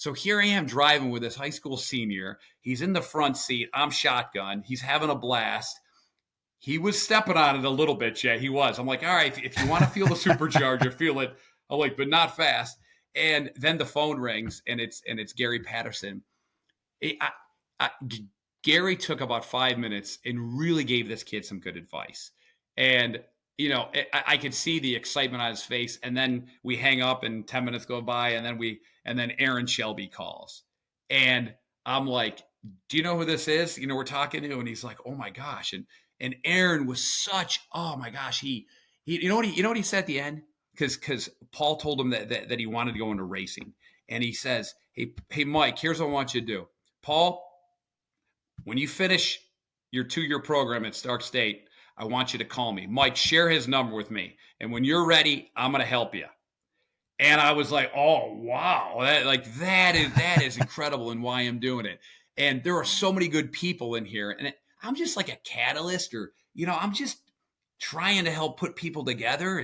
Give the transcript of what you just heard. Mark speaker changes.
Speaker 1: So here I am driving with this high school senior. He's in the front seat. I'm shotgun. He's having a blast. He was stepping on it a little bit, Jay. He was. I'm like, all right, if you want to feel the supercharger, feel it. I'm like, but not fast. And then the phone rings, and it's Gary Patterson. I, Gary took about 5 minutes and really gave this kid some good advice. And I could see the excitement on his face. And then we hang up, and 10 minutes go by, and then Aaron Shelby calls, and I'm like, "Do you know who this is?" We're talking to, and he's like, "Oh my gosh!" And Aaron was such, oh my gosh, he you know what he said at the end, because Paul told him that he wanted to go into racing, and he says, "Hey Mike, here's what I want you to do, Paul. When you finish your 2-year program at Stark State, I want you to call me. Mike, share his number with me. And when you're ready, I'm going to help you." And I was like, oh, wow. That is incredible, and why I'm doing it. And there are so many good people in here. And I'm just like a catalyst, or, I'm just trying to help put people together.